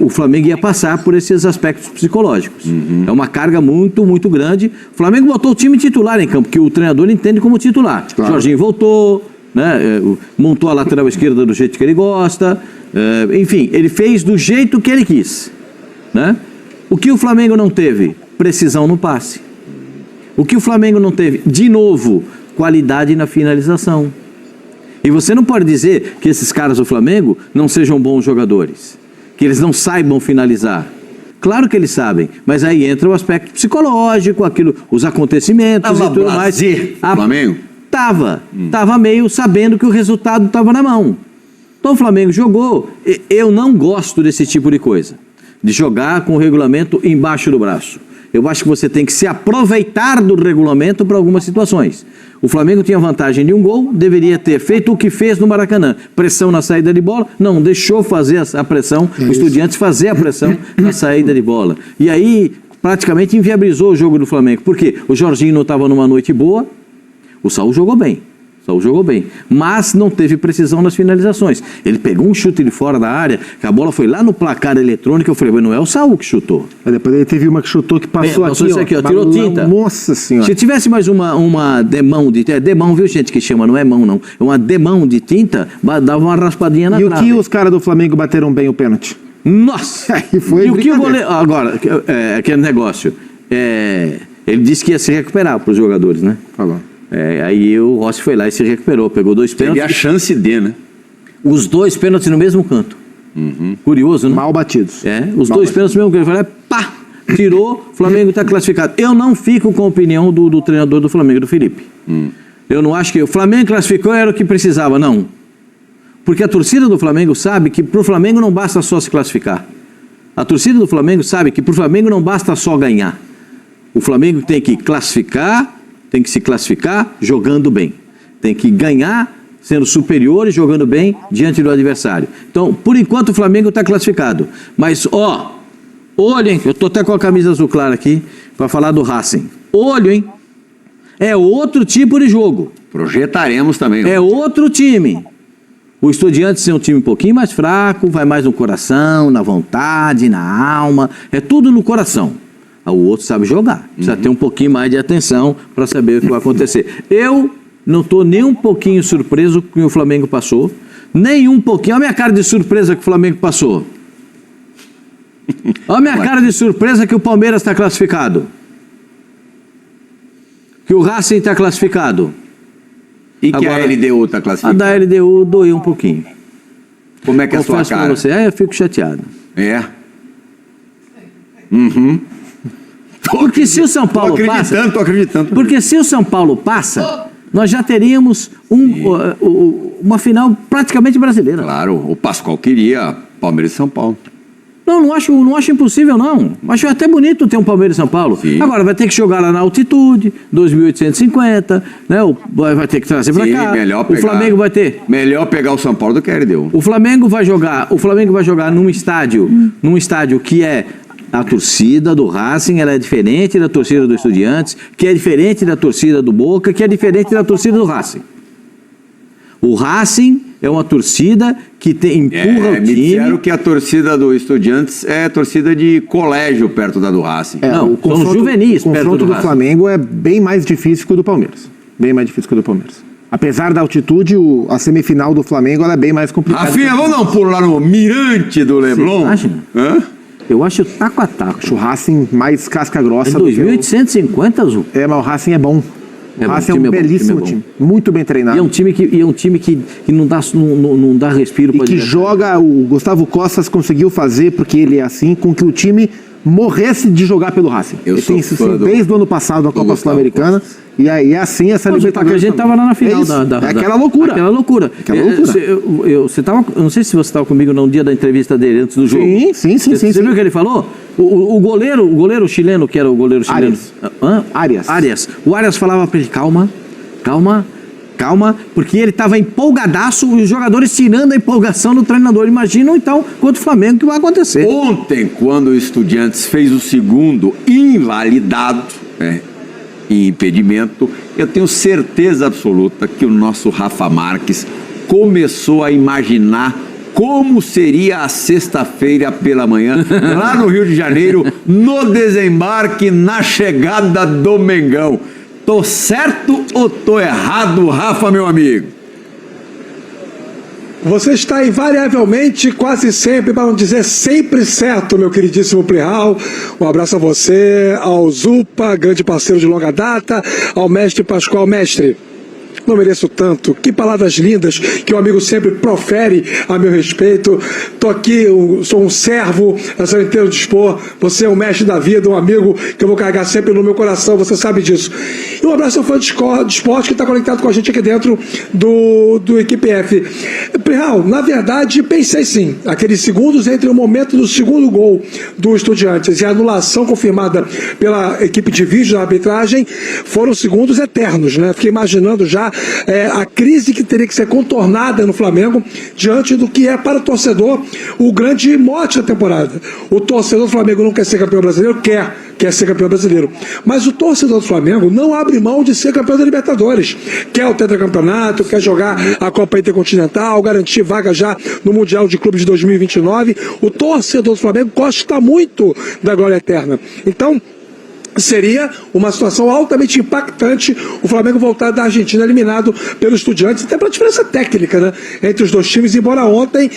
o Flamengo ia passar por esses aspectos psicológicos. É uma carga muito, muito grande. O Flamengo botou o time titular em campo, que o treinador entende como titular. Claro. Jorginho voltou, né, montou a lateral esquerda do jeito que ele gosta, enfim, ele fez do jeito que ele quis. Né? O que o Flamengo não teve? Precisão no passe. O que o Flamengo não teve? De novo, qualidade na finalização. E você não pode dizer que esses caras do Flamengo não sejam bons jogadores, que eles não saibam finalizar. Claro que eles sabem, mas aí entra o aspecto psicológico, os acontecimentos e tudo mais. Flamengo? Tava meio sabendo que o resultado estava na mão. Então o Flamengo jogou. Eu não gosto desse tipo de coisa, de jogar com o regulamento embaixo do braço. Eu acho que você tem que se aproveitar do regulamento para algumas situações. O Flamengo tinha vantagem de um gol, deveria ter feito o que fez no Maracanã. Pressão na saída de bola, não, deixou fazer a pressão, o Estudiantes fazer a pressão na saída de bola. E aí, praticamente inviabilizou o jogo do Flamengo. Por quê? O Jorginho não estava numa noite boa, o Saúl jogou bem. Mas não teve precisão nas finalizações. Ele pegou um chute de fora da área, que a bola foi lá no placar eletrônico, eu falei, mas não é o Saúl que chutou. Depois ele teve uma que chutou que passou aqui, ó, tirou tinta. Nossa senhora. Se tivesse mais uma demão de tinta, é demão, viu gente que chama, não é mão não, é uma demão de tinta, dava uma raspadinha na trave. E o que os caras do Flamengo bateram bem o pênalti? Nossa! E o que o goleiro... Agora, aquele negócio, ele disse que ia se recuperar para os jogadores, né? Falou. Aí o Rossi foi lá e se recuperou, pegou 2 pênaltis. Teve a chance de, né? Os 2 pênaltis no mesmo canto. Curioso, né? Mal batidos. Os 2 pênaltis no mesmo canto. Ele falou, pá, tirou, o Flamengo está classificado. Eu não fico com a opinião do treinador do Flamengo, do Felipe. Eu não acho que o Flamengo classificou era o que precisava, não. Porque a torcida do Flamengo sabe que para o Flamengo não basta só se classificar. A torcida do Flamengo sabe que para o Flamengo não basta só ganhar. O Flamengo tem que classificar, tem que se classificar jogando bem. Tem que ganhar sendo superior e jogando bem diante do adversário. Então, por enquanto o Flamengo está classificado. Mas, olho, hein? Eu estou até com a camisa azul clara aqui para falar do Racing. Olho, hein? É outro tipo de jogo. Projetaremos também. É outro time. O Estudiantes é um time um pouquinho mais fraco, vai mais no coração, na vontade, na alma. É tudo no coração. O outro sabe jogar. Precisa ter um pouquinho mais de atenção para saber o que vai acontecer. Eu não estou nem um pouquinho surpreso com o que o Flamengo passou. Nem um pouquinho. Olha a minha cara de surpresa que o Flamengo passou. Olha a minha cara de surpresa que o Palmeiras está classificado. Que o Racing está classificado. E que a LDU está classificada? A da LDU doeu um pouquinho. Como é que é a sua cara? Para você, eu fico chateado. Porque se o São Paulo passa... Tô acreditando. Porque se o São Paulo passa, nós já teríamos uma final praticamente brasileira. Claro, o Pascoal queria Palmeiras e São Paulo. Não acho impossível, não. Acho até bonito ter um Palmeiras e São Paulo. Sim. Agora, vai ter que jogar lá na altitude, 2.850, né? Vai ter que trazer para cá. Melhor pegar, o Flamengo vai ter... Melhor pegar o São Paulo do que a LDU. O Flamengo vai jogar num estádio que é... A torcida do Racing, ela é diferente da torcida do Estudiantes, que é diferente da torcida do Boca, que é diferente da torcida do Racing. O Racing é uma torcida que empurra o time. Me disseram que a torcida do Estudiantes é torcida de colégio perto da do Racing. São juvenis perto do Racing. O confronto do Flamengo é bem mais difícil que o do Palmeiras. Bem mais difícil que o do Palmeiras. Apesar da altitude, a semifinal do Flamengo ela é bem mais complicada. Rafinha, vamos dar um pulo lá no Mirante do Leblon? Eu acho taco a taco. Acho o Racing mais casca grossa. É 2.850, Azul. Mas o Racing é bom. O Racing é um belíssimo time. Muito bem treinado. E é um time que não dá respiro para ele. E que joga, o Gustavo Costas conseguiu fazer, porque ele é assim, com que o time morresse de jogar pelo Racing. Ele tem isso desde o ano passado na Copa Sul-Americana. E aí é assim essa Libertadores. A gente estava lá na final aquela loucura. Aquela loucura. Eu não sei se você estava comigo no dia da entrevista dele, antes do jogo. Sim. Você viu o que ele falou? O goleiro chileno, que era o goleiro chileno... Arias. O Arias falava para ele, calma, porque ele estava empolgadaço e os jogadores tirando a empolgação do treinador. Imaginam, então, contra o Flamengo, o que vai acontecer. Ontem, quando o Estudiantes fez o segundo invalidado, em impedimento, eu tenho certeza absoluta que o nosso Rafa Marques começou a imaginar como seria a sexta-feira pela manhã, lá no Rio de Janeiro, no desembarque, na chegada do Mengão. Tô certo ou tô errado, Rafa, meu amigo? Você está invariavelmente, quase sempre, para não dizer sempre certo, meu queridíssimo Plihal. Um abraço a você, ao Zupa, grande parceiro de longa data, ao mestre Pascoal. Mestre, não mereço tanto. Que palavras lindas que o amigo sempre profere a meu respeito. Tô aqui, sou um servo a seu inteiro dispor. Você é um mestre da vida, um amigo que eu vou carregar sempre no meu coração, você sabe disso. E um abraço ao fã de esporte que está conectado com a gente aqui dentro do Equipe F. Plihal, na verdade, pensei sim. Aqueles segundos entre o momento do segundo gol do Estudiantes e a anulação confirmada pela equipe de vídeo da arbitragem foram segundos eternos, né? Fiquei imaginando já a crise que teria que ser contornada no Flamengo diante do que é para o torcedor o grande mote da temporada. O torcedor do Flamengo não quer ser campeão brasileiro? Quer ser campeão brasileiro. Mas o torcedor do Flamengo não abre mão de ser campeão da Libertadores. Quer o tetracampeonato, quer jogar a Copa Intercontinental, garantir vaga já no Mundial de Clubes de 2029. O torcedor do Flamengo gosta muito da glória eterna. Então, seria uma situação altamente impactante o Flamengo voltar da Argentina eliminado pelo Estudiantes, até pela diferença técnica, né, entre os dois times, embora ontem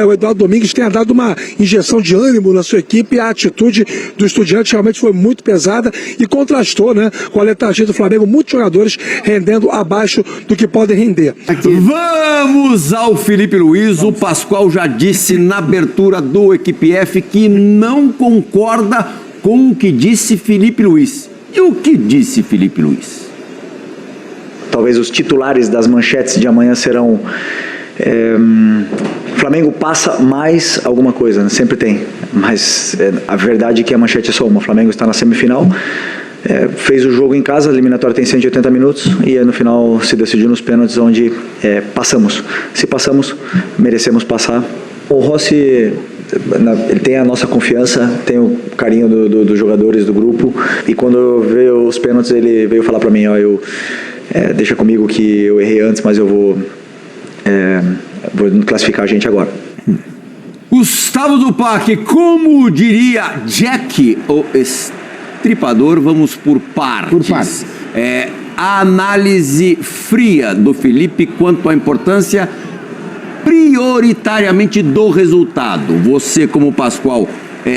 o Eduardo Domingues tenha dado uma injeção de ânimo na sua equipe. A atitude do Estudiantes realmente foi muito pesada e contrastou, né, com a letargia do Flamengo, muitos jogadores rendendo abaixo do que podem render. Vamos ao Felipe Luiz. O Pascoal já disse na abertura do Equipe F que não concorda com o que disse Felipe Luiz. E o que disse Felipe Luiz? Talvez os titulares das manchetes de amanhã serão Flamengo passa mais alguma coisa, né? Sempre tem, mas a verdade é que a manchete é só uma. O Flamengo está na semifinal, fez o jogo em casa, a eliminatória tem 180 minutos e no final se decidiu nos pênaltis, onde passamos. Se passamos, merecemos passar. O Rossi, ele tem a nossa confiança, tem o carinho dos jogadores do grupo, e quando veio os pênaltis ele veio falar para mim, deixa comigo que eu errei antes, mas eu vou classificar a gente agora. Gustavo Zupac, como diria Jack, o estripador, vamos por partes. Por partes. A análise fria do Felipe quanto à importância prioritariamente do resultado. Você, como Pascoal,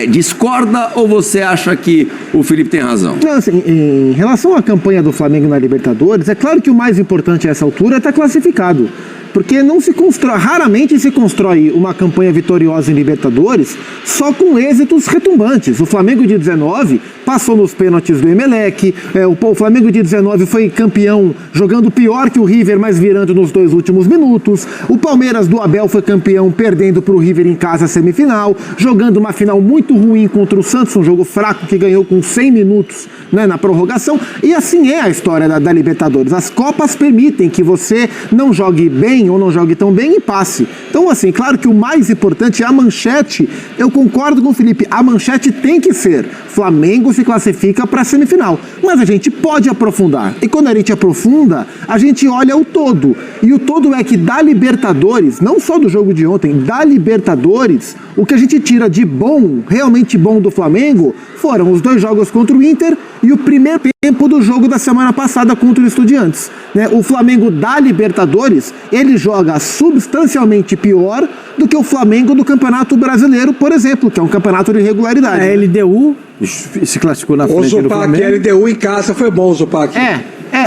discorda ou você acha que o Felipe tem razão? Não, assim, em relação à campanha do Flamengo na Libertadores, é claro que o mais importante a essa altura é estar classificado. Porque não se constrói, raramente se constrói uma campanha vitoriosa em Libertadores só com êxitos retumbantes. O Flamengo de 19 passou nos pênaltis do Emelec, o Flamengo de 19 foi campeão jogando pior que o River, mas virando nos 2 últimos minutos. O Palmeiras do Abel foi campeão perdendo para o River em casa a semifinal, jogando uma final muito ruim contra o Santos, um jogo fraco que ganhou com 100 minutos, né, na prorrogação. E assim é a história da Libertadores. As Copas permitem que você não jogue bem ou não jogue tão bem e passe. Então, assim, claro que o mais importante é a manchete. Eu concordo com o Felipe, a manchete tem que ser: Flamengo se classifica para a semifinal. Mas a gente pode aprofundar. E quando a gente aprofunda, a gente olha o todo. E o todo é que da Libertadores, não só do jogo de ontem, da Libertadores, o que a gente tira de bom, realmente bom do Flamengo, foram os 2 jogos contra o Inter e o primeiro tempo do jogo da semana passada contra o Estudiantes, né? O Flamengo da Libertadores, ele joga substancialmente pior do que o Flamengo do Campeonato Brasileiro, por exemplo, que é um campeonato de regularidade. A LDU se classificou na frente do Flamengo. A LDU em casa foi bom, Zupac.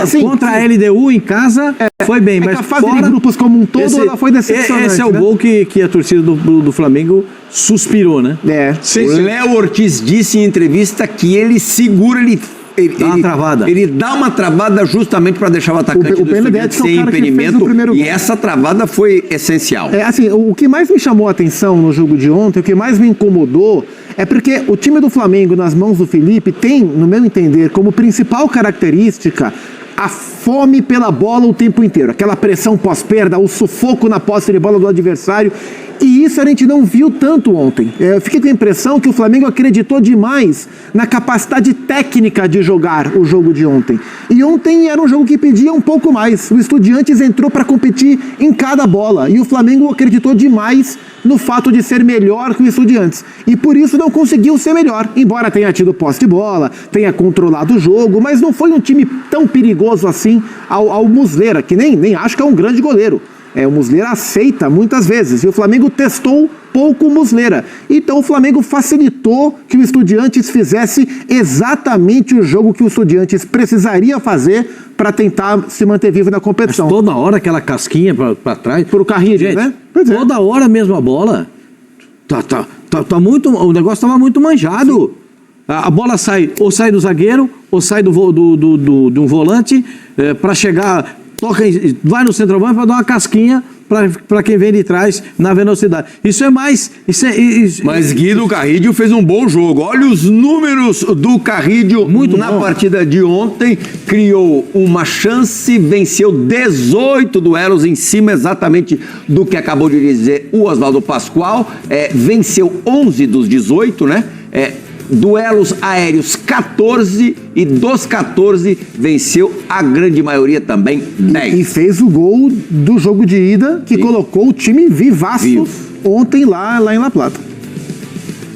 Sim, contra a LDU em casa foi bem, mas a fase fora, de grupos como um todo ela foi decepcionante. Esse é o gol que a torcida do Flamengo suspirou, né? O Léo Ortiz disse em entrevista que ele segura, dá uma travada. Ele dá uma travada justamente para deixar o atacante do Estudiantes sem impedimento, e essa travada foi essencial. Assim, o que mais me chamou a atenção no jogo de ontem, o que mais me incomodou, é porque o time do Flamengo nas mãos do Felipe tem, no meu entender, como principal característica a fome pela bola o tempo inteiro, aquela pressão pós-perda, o sufoco na posse de bola do adversário. E isso a gente não viu tanto ontem. Eu fiquei com a impressão que o Flamengo acreditou demais na capacidade técnica de jogar o jogo de ontem. E ontem era um jogo que pedia um pouco mais. O Estudiantes entrou para competir em cada bola. E o Flamengo acreditou demais no fato de ser melhor que o Estudiantes. E por isso não conseguiu ser melhor. Embora tenha tido posse de bola, tenha controlado o jogo, mas não foi um time tão perigoso assim ao Muslera, que nem acho que é um grande goleiro. O Muslera aceita muitas vezes, e o Flamengo testou pouco o Muslera. Então o Flamengo facilitou que o Estudiantes fizesse exatamente o jogo que o Estudiantes precisaria fazer para tentar se manter vivo na competição. Mas toda hora aquela casquinha para trás. Pro Carrillo, gente, né? Toda hora mesmo a bola. Tá muito, o negócio estava muito manjado. A bola sai do zagueiro, ou sai de um volante para chegar... vai no centroavante para dar uma casquinha para quem vem de trás na velocidade. Isso é mais... Mas Guido Carrillo fez um bom jogo. Olha os números do Carrillo na partida de ontem. Criou uma chance, venceu 18 duelos em cima exatamente do que acabou de dizer o Oswaldo Pascoal. Venceu 11 dos 18, né? Duelos aéreos 14 e dos 14 venceu a grande maioria também 10. E fez o gol do jogo de ida que colocou o time vivaço ontem lá em La Plata.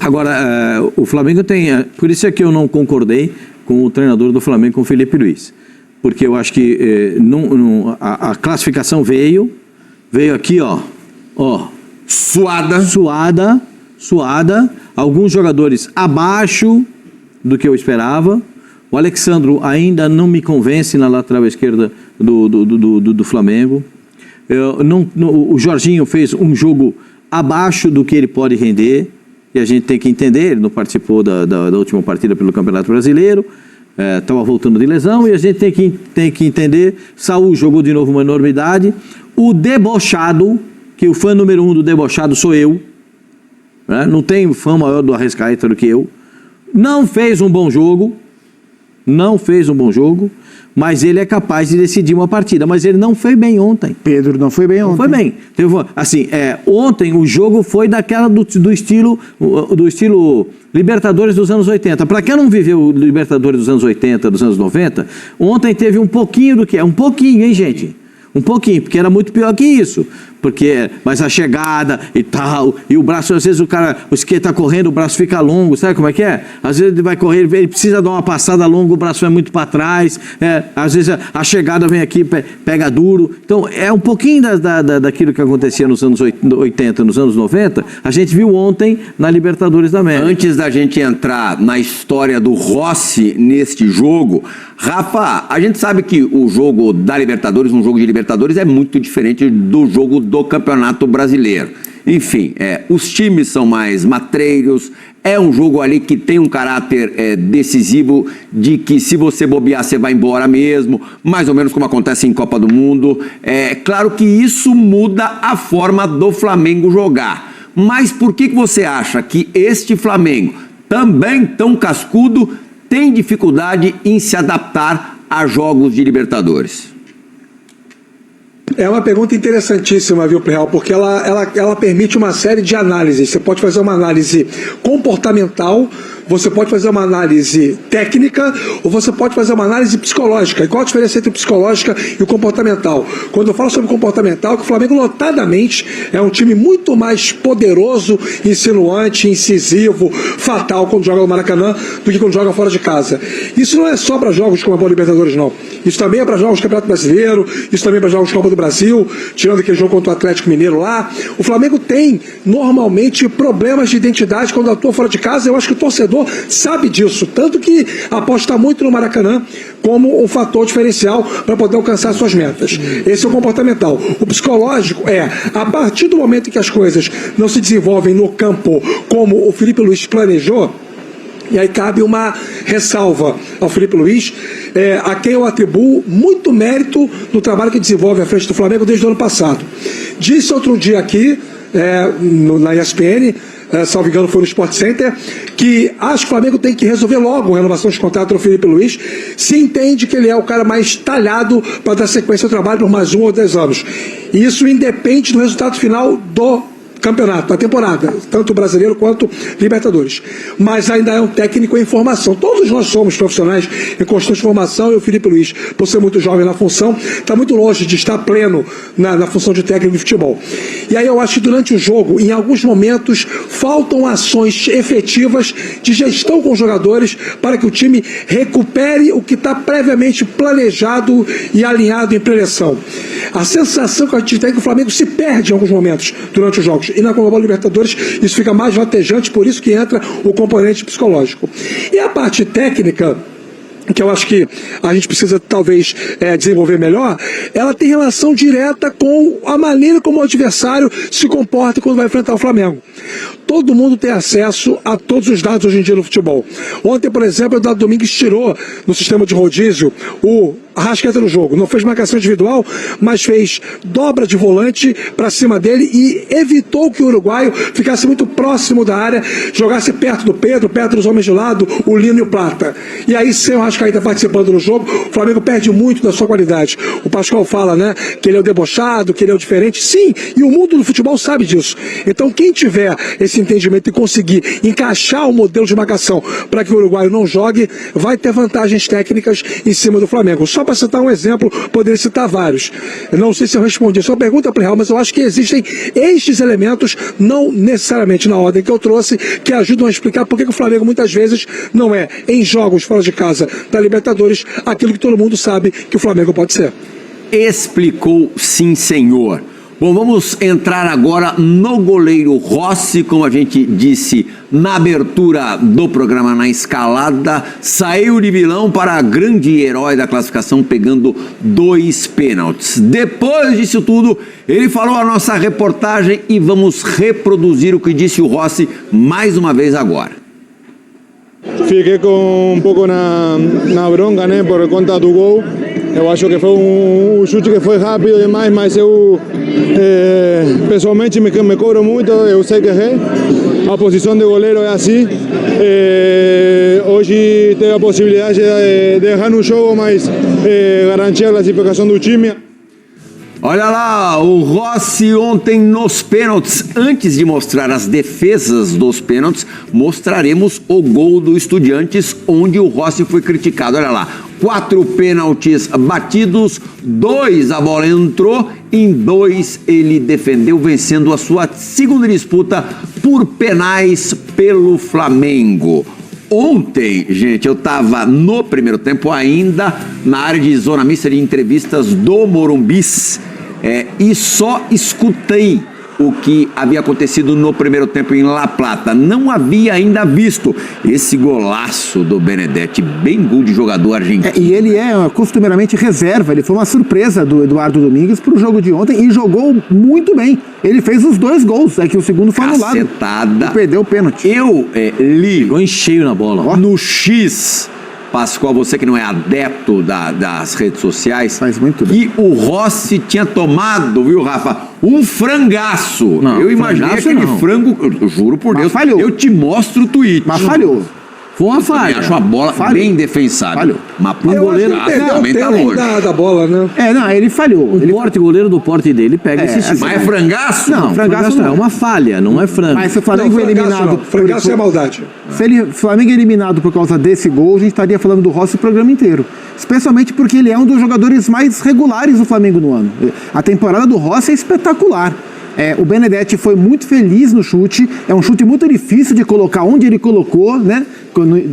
Agora, o Flamengo tem... por isso é que eu não concordei com o treinador do Flamengo, com o Felipe Luiz. Porque eu acho que a classificação veio aqui, ó. Suada. Alguns jogadores abaixo do que eu esperava. O Alexandro ainda não me convence na lateral esquerda do Flamengo. O Jorginho fez um jogo abaixo do que ele pode render. E a gente tem que entender, ele não participou da última partida pelo Campeonato Brasileiro. Estava voltando de lesão. E a gente tem que entender, Saúl jogou de novo uma enormidade. O debochado, que o fã número 1 do debochado sou eu. Não tem fã maior do Arrascaeta do que eu. Não fez um bom jogo, mas ele é capaz de decidir uma partida. Mas ele não foi bem ontem. Pedro não foi bem ontem. Não foi bem. Assim, ontem o jogo foi daquela do estilo Libertadores dos anos 80. Para quem não viveu Libertadores dos anos 80, dos anos 90, ontem teve um pouquinho do que é. Um pouquinho, hein, gente? Um pouquinho, porque era muito pior que isso. Mas a chegada e tal, e o braço, às vezes o skate tá correndo, o braço fica longo, sabe como é que é? Às vezes ele vai correr, ele precisa dar uma passada longa, o braço vai muito para trás, às vezes a chegada vem aqui, pega duro. Então, é um pouquinho daquilo que acontecia nos anos 80, nos anos 90, a gente viu ontem na Libertadores da América. Antes da gente entrar na história do Rossi neste jogo, Rafa, a gente sabe que o jogo da Libertadores, um jogo de Libertadores, é muito diferente do jogo do Campeonato Brasileiro. Enfim, os times são mais matreiros, é um jogo ali que tem um caráter decisivo de que se você bobear, você vai embora mesmo, mais ou menos como acontece em Copa do Mundo. Claro que isso muda a forma do Flamengo jogar. Mas por que você acha que este Flamengo, também tão cascudo, tem dificuldade em se adaptar a jogos de Libertadores? É uma pergunta interessantíssima, viu, Plihal? Porque ela permite uma série de análises. Você pode fazer uma análise comportamental, você pode fazer uma análise técnica, ou você pode fazer uma análise psicológica. E qual a diferença entre o psicológica e o comportamental? Quando eu falo sobre comportamental, que o Flamengo notadamente é um time muito mais poderoso, insinuante, incisivo, fatal quando joga no Maracanã do que quando joga fora de casa. Isso não é só para jogos como a Boa Libertadores, não. Isso também é para jogos do Campeonato Brasileiro, isso também é para jogos de Copa do Brasil, tirando aquele jogo contra o Atlético Mineiro lá. O Flamengo tem, normalmente, problemas de identidade quando atua fora de casa. Eu acho que o torcedor sabe disso, tanto que aposta muito no Maracanã como um fator diferencial para poder alcançar suas metas. Esse é o comportamental. O psicológico a partir do momento em que as coisas não se desenvolvem no campo como o Felipe Luiz planejou, e aí cabe uma ressalva ao Felipe Luiz, a quem eu atribuo muito mérito no trabalho que desenvolve à frente do Flamengo desde o ano passado. Disse outro dia aqui, na ESPN, salvo engano foi no Sport Center, que acho que o Flamengo tem que resolver logo a renovação de contrato do Felipe Luiz, se entende que ele é o cara mais talhado para dar sequência ao trabalho por mais 1 ou 10 anos. E isso independe do resultado final do campeonato, da temporada, tanto brasileiro quanto Libertadores. Mas ainda é um técnico em formação. Todos nós somos profissionais em constante formação, e o Felipe Luiz, por ser muito jovem na função, está muito longe de estar pleno na função de técnico de futebol. E aí eu acho que durante o jogo, em alguns momentos, faltam ações efetivas de gestão com os jogadores para que o time recupere o que está previamente planejado e alinhado em preleção. A sensação que a gente tem é que o Flamengo se perde em alguns momentos durante os jogos. E na Copa Libertadores isso fica mais latejante, por isso que entra o componente psicológico. E a parte técnica, que eu acho que a gente precisa talvez desenvolver melhor, ela tem relação direta com a maneira como o adversário se comporta quando vai enfrentar o Flamengo. Todo mundo tem acesso a todos os dados hoje em dia no futebol. Ontem, por exemplo, o Dado Domingues tirou no sistema de rodízio o Arrascaeta no jogo. Não fez marcação individual, mas fez dobra de volante para cima dele e evitou que o uruguaio ficasse muito próximo da área, jogasse perto do Pedro, perto dos homens de lado, o Lino e o Plata. E aí, sem o Arrascaeta participando no jogo, o Flamengo perde muito da sua qualidade. O Pascoal fala, né, que ele é o debochado, que ele é o diferente. Sim, e o mundo do futebol sabe disso. Então, quem tiver esse entendimento e conseguir encaixar o modelo de marcação para que o uruguaio não jogue, vai ter vantagens técnicas em cima do Flamengo. Só para citar um exemplo, poderia citar vários. Eu não sei se eu respondi a sua pergunta, Real, mas eu acho que existem estes elementos, não necessariamente na ordem que eu trouxe, que ajudam a explicar por que o Flamengo muitas vezes não é, em jogos fora de casa da Libertadores, aquilo que todo mundo sabe que o Flamengo pode ser. Explicou, sim, senhor. Bom, vamos entrar agora no goleiro Rossi, como a gente disse na abertura do programa, na escalada, saiu de vilão para grande herói da classificação, pegando 2 pênaltis. Depois disso tudo, ele falou a nossa reportagem e vamos reproduzir o que disse o Rossi mais uma vez agora. Fiquei com um pouco na bronca, né, por conta do gol. Eu acho que foi um chute que foi rápido demais, mas eu pessoalmente me cobro muito, eu sei que errei. A posição de goleiro é assim. Hoje teve a possibilidade de errar no jogo, mas garantir a classificação do time. Olha lá, o Rossi ontem nos pênaltis. Antes de mostrar as defesas dos pênaltis, mostraremos o gol do Estudiantes, onde o Rossi foi criticado. Olha lá, 4 pênaltis batidos, 2 a bola entrou, em 2 ele defendeu, vencendo a sua segunda disputa por penais pelo Flamengo. Ontem, gente, eu estava no primeiro tempo ainda na área de zona mista de entrevistas do Morumbis e só escutei o que havia acontecido no primeiro tempo em La Plata. Não havia ainda visto esse golaço do Benedetti, bem gol de jogador argentino. E ele é costumeiramente reserva, ele foi uma surpresa do Eduardo Domingues para o jogo de ontem e jogou muito bem. Ele fez os 2 gols, que o segundo foi anulado. Cacetada. E perdeu o pênalti. Eu li Pegou em cheio na bola. no X, Pascoal, você que não é adepto das redes sociais, Faz muito bem. que o Rossi tinha tomado, viu, Rafa, um frangaço. Não, Eu imaginei frangaço aquele não. frango, eu juro por Mas Deus, falhou. eu te mostro o tweet. Mas falhou. Foi uma Eu também falha. acho a bola Falhou. bem defensável. Falhou. Mas pro Eu acho goleiro que perdeu o também tá tempo longe. da bola, né? Não, ele falhou. O goleiro do porte dele pega esse tipo. Mas é frangaço? Não, frangaço não. É uma falha, não é frango. Mas se o Flamengo Não, frangaço eliminado... não. Frangaço é maldade. Se o Flamengo é eliminado por causa desse gol, a gente estaria falando do Rossi o programa inteiro. Especialmente porque ele é um dos jogadores mais regulares do Flamengo no ano. A temporada do Rossi é espetacular. O Benedetti foi muito feliz no chute. É um chute muito difícil de colocar onde ele colocou, né?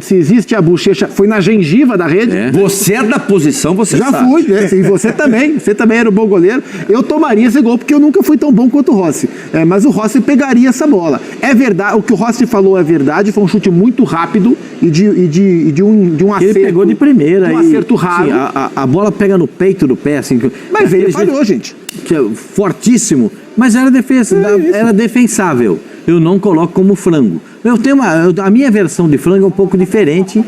Se existe a bochecha, foi na gengiva da rede. Você é da posição, você Já sabe. fui, né? E você também era um bom goleiro. Eu tomaria esse gol porque eu nunca fui tão bom quanto o Rossi. Mas o Rossi pegaria essa bola. É verdade, o que o Rossi falou é verdade, foi um chute muito rápido e de um acerto. Ele pegou de primeira. Um acerto raro. Sim, a bola pega no peito do pé, assim. Mas ele falhou, gente. Que é fortíssimo, mas era defesa, era defensável. Eu não coloco como frango. Eu tenho a minha versão de frango é um pouco diferente,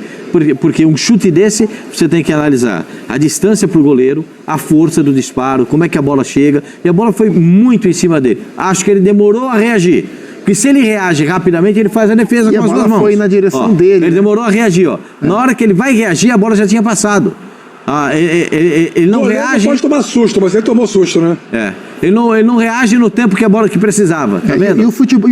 porque um chute desse você tem que analisar a distância para o goleiro, a força do disparo, como é que a bola chega, e a bola foi muito em cima dele. Acho que ele demorou a reagir. Porque se ele reage rapidamente, ele faz a defesa E com a as bola duas mãos. foi na direção Ó, dele. Ele demorou a reagir, ó. Na hora que ele vai reagir, a bola já tinha passado. Ele não O goleiro reage. pode tomar susto, mas ele tomou susto, né? Ele não reage no tempo que a bola que precisava, tá vendo? E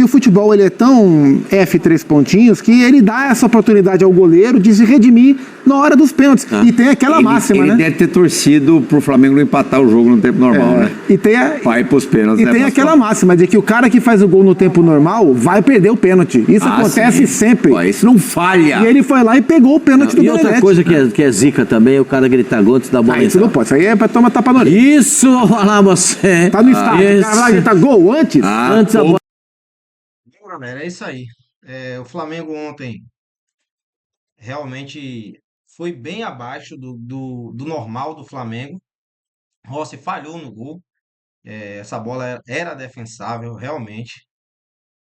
o futebol ele é tão F3 pontinhos que ele dá essa oportunidade ao goleiro de se redimir na hora dos pênaltis. E tem aquela máxima, ele né? deve ter torcido pro Flamengo não empatar o jogo no tempo normal, né? E tem, a, Vai pros pênaltis, e né, tem Pascoal? aquela máxima de que o cara que faz o gol no tempo normal vai perder o pênalti. Isso acontece sim. sempre. Ó, isso não falha. E ele foi lá e pegou o pênalti do E outra Benedetti. coisa que é zica também é o cara gritar gol antes da bola Isso entrar. não pode. Isso aí é pra tomar tapa na orelha. Isso, vou falar você. Tá no estádio. O cara vai gritar gol antes. Antes a bola. Bom, galera, é isso aí. O Flamengo ontem realmente foi bem abaixo do normal do Flamengo. Rossi falhou no gol. Essa bola era defensável, realmente.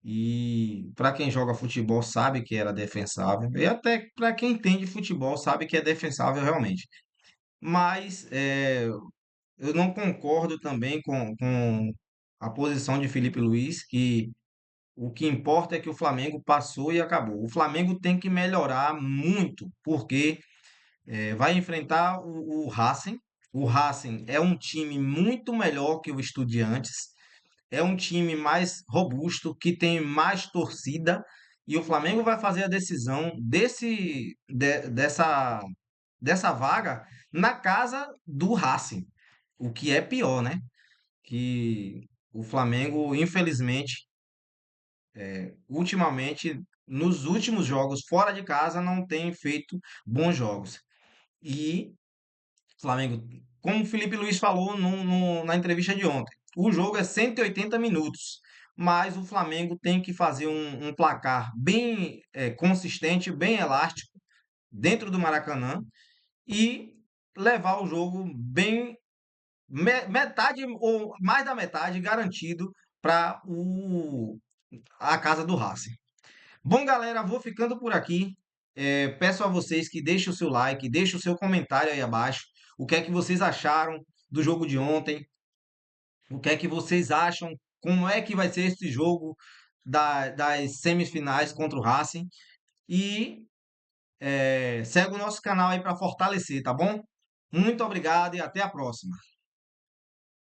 E para quem joga futebol sabe que era defensável. E até para quem entende futebol sabe que é defensável realmente. Mas eu não concordo também com a posição de Felipe Luiz, que o que importa é que o Flamengo passou e acabou. O Flamengo tem que melhorar muito, porque vai enfrentar o Racing. O Racing é um time muito melhor que o Estudiantes, é um time mais robusto, que tem mais torcida, e o Flamengo vai fazer a decisão dessa vaga na casa do Racing, o que é pior, né? Que o Flamengo, infelizmente, ultimamente, nos últimos jogos fora de casa, não tem feito bons jogos. E o Flamengo, como o Felipe Luiz falou na entrevista de ontem, o jogo é 180 minutos, mas o Flamengo tem que fazer um placar bem consistente, bem elástico, dentro do Maracanã, e levar o jogo bem metade ou mais da metade garantido para a casa do Racing. Bom, galera, vou ficando por aqui. Peço a vocês que deixem o seu like, deixem o seu comentário aí abaixo. O que é que vocês acharam do jogo de ontem? O que é que vocês acham? Como é que vai ser esse jogo das semifinais contra o Racing? E segue o nosso canal aí para fortalecer, tá bom? Muito obrigado e até a próxima.